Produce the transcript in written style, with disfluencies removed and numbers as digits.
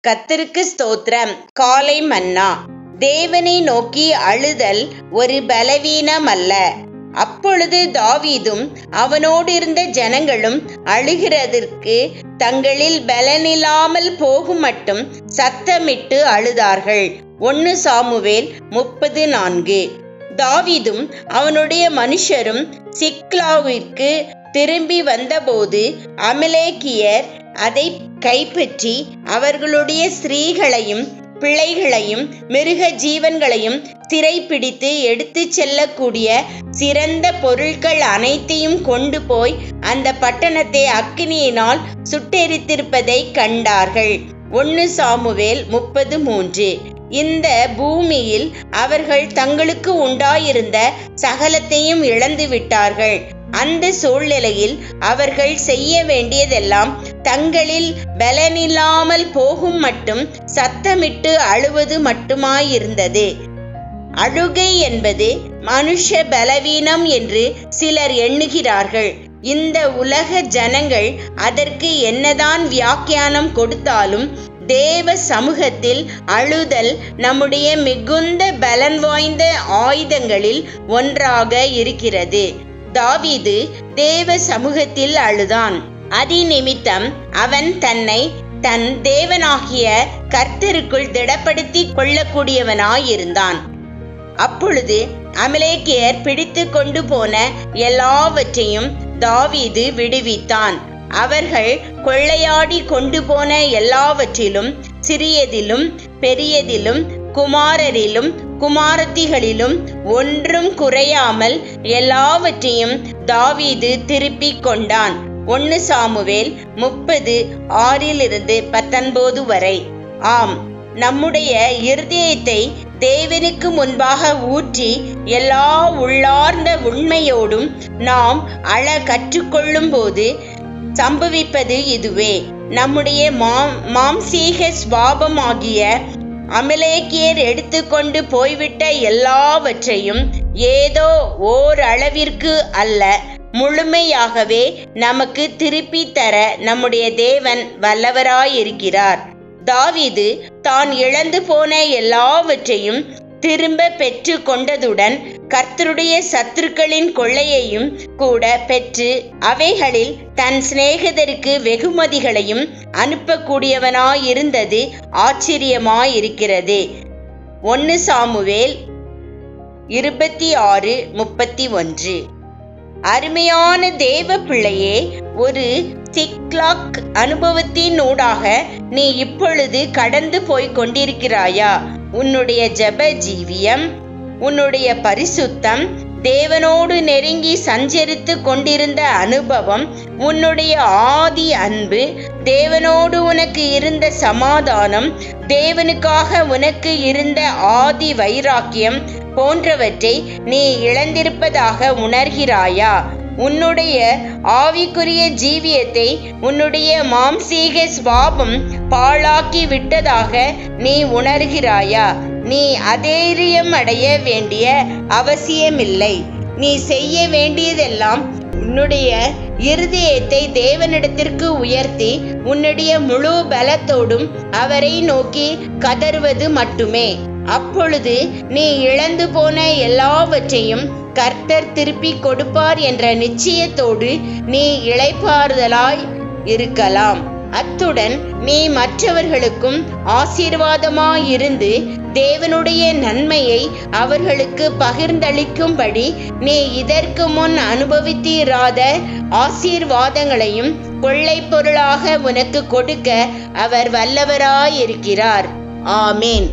கர்த்தருக்கு ஸ்தோத்திரம். காலை மன்னா. தேவனை நோக்கி அழுதல் ஒரு பலவீனம் அல்ல. அப்பொழுது தாவீதும் அவனோடு இருந்த ஜனங்களும் அழுகிறதற்கு தங்களில் பலனில்லாமல் போகும் மட்டும் சத்தமிட்டு அழுதார்கள். 1 சாமுவேல் 30:4. தாவீதும் அவனுடைய மனுஷரும் சிக்லாகிற்கு திரும்பி வந்தபோது அமலேக்கியர் அதை கைப்பற்றி அவர்களுடைய ஸ்திரீகளையும் பிள்ளைகளையும் மிருக ஜீவன்களையும் சிறைப்பிடித்து எடுத்து செல்லக்கூடிய சிறந்த பொருட்கள் அனைத்தையும் கொண்டு போய் அந்த பட்டணத்தை அக்கினியினால் சுட்டெரித்திருப்பதை கண்டார்கள். 1 சாமுவேல் 30:3. இந்த பூமியில் அவர்கள் தங்களுக்கு உண்டாயிருந்த சகலத்தையும் இழந்து விட்டார்கள். அந்த சூழ்நிலையில் அவர்கள் செய்ய வேண்டியதெல்லாம் தங்களில் பலனில்லாமல் போகும் மட்டும் சத்தமிட்டு அழுவது மட்டுமாயிருந்தது. அழுகை என்பது மனுஷ பலவீனம் என்று சிலர் எண்ணுகிறார்கள். இந்த உலக ஜனங்கள் அதற்கு என்னதான் வியாக்கியானம் கொடுத்தாலும் தேவ சமூகத்தில் அழுதல் நம்முடைய மிகுந்த பலன் வாய்ந்த ஆயுதங்களில் ஒன்றாக இருக்கிறது. தாவீது தேவ சமூகத்தில் அழுதான். அதிநிமித்தம் அவன் தன்னை தன் தேவனாகிய கர்த்தருக்குள் திடப்படுத்தி கொள்ளக்கூடியவனாயிருந்தான். அப்பொழுது அமலேக்கியர் பிடித்து கொண்டு போன எல்லாவற்றையும் தாவீது விடுவித்தான். அவர்கள் கொள்ளையாடி கொண்டு போன எல்லாவற்றிலும் சிறியதிலும் பெரியதிலும் குமாரரிலும் குமாரத்திகளிலும் ஒன்றும் குறையாமல் எல்லாவற்றையும் தாவீது திருப்பிக் கொண்டான். 1 சாமுவேல் 30:6-19 வரை. ஆம், நம்முடைய இருதயத்தை தேவனுக்கு முன்பாக ஊற்றி எல்லா உள்ளார்ந்த உண்மையோடும் நாம் அழ கற்றுக்கொள்ளும் போது சம்பவிப்பது இதுவே. நம்முடைய மாம்சீக சுபாவமாகிய அமலேக்கியர் எடுத்துக்கொண்டு போய்விட்ட எல்லாவற்றையும் ஏதோ ஓரளவிற்கு அல்ல, முழுமையாகவே நமக்கு திருப்பி தர நம்முடைய தேவன் வல்லவராயிருக்கிறார். தாவீது தான் இழந்து போன எல்லாவற்றையும் திரும்ப பெற்று கொண்டதுடன் கர்த்தருடைய சத்துருக்களின் கொள்ளையையும் கூட பெற்று அவைகளில் தன் சிநேகிதருக்கு வெகுமதிகளையும் அனுப்பக்கூடியவனாயிருந்தது ஆச்சரியமாயிருக்கிறது. 1 சாமுவேல் 26:31. அருமையான தேவ பிள்ளையே, ஒரு சிக்லாக் அனுபவத்தினூடாக நீ இப்பொழுது கடந்து போய் கொண்டிருக்கிறாயா? உன்னுடைய ஜெப ஜீவியம், உன்னுடைய பரிசுத்தம், தேவனோடு நெருங்கி சஞ்சரித்து கொண்டிருந்த அனுபவம், உன்னுடைய ஆதி அன்பு, தேவனோடு உனக்கு இருந்த சமாதானம், தேவனுக்காக உனக்கு இருந்த ஆதி வைராக்கியம் போன்றவற்றை நீ இழந்திருப்பதாக உணர்கிறாயா? உன்னுடைய ஆவிக்குரிய ஜீவியத்தை உன்னுடைய மாம்சீக சுபாவம் பாழாக்கி விட்டதாக நீ உணர்கிறாயா? நீ அதைரியம் அடைய வேண்டிய அவசியமில்லை. நீ செய்ய வேண்டியதெல்லாம் உன்னுடைய இருதயத்தை தேவனிடத்திற்கு உயர்த்தி உன்னுடைய முழு பலத்தோடும் அவரை நோக்கி கதறுவது மட்டுமே. அப்பொழுது நீ இழந்து போன எல்லாவற்றையும் கர்த்தர் திருப்பி கொடுப்பார் என்ற நிச்சயத்தோடு நீ இளைப்பாறுதலாய் இருக்கலாம். அத்துடன் நீ மற்றவர்களுக்கும் ஆசீர்வாதமாயிருந்து தேவனுடைய நன்மையை அவர்களுக்கு பகிர்ந்தளிக்கும்படி நீ இதற்கு முன் அனுபவித்திராத ஆசீர்வாதங்களையும் கொள்ளை பொருளாக உனக்கு கொடுக்க அவர் வல்லவராயிருக்கிறார். ஆமேன்.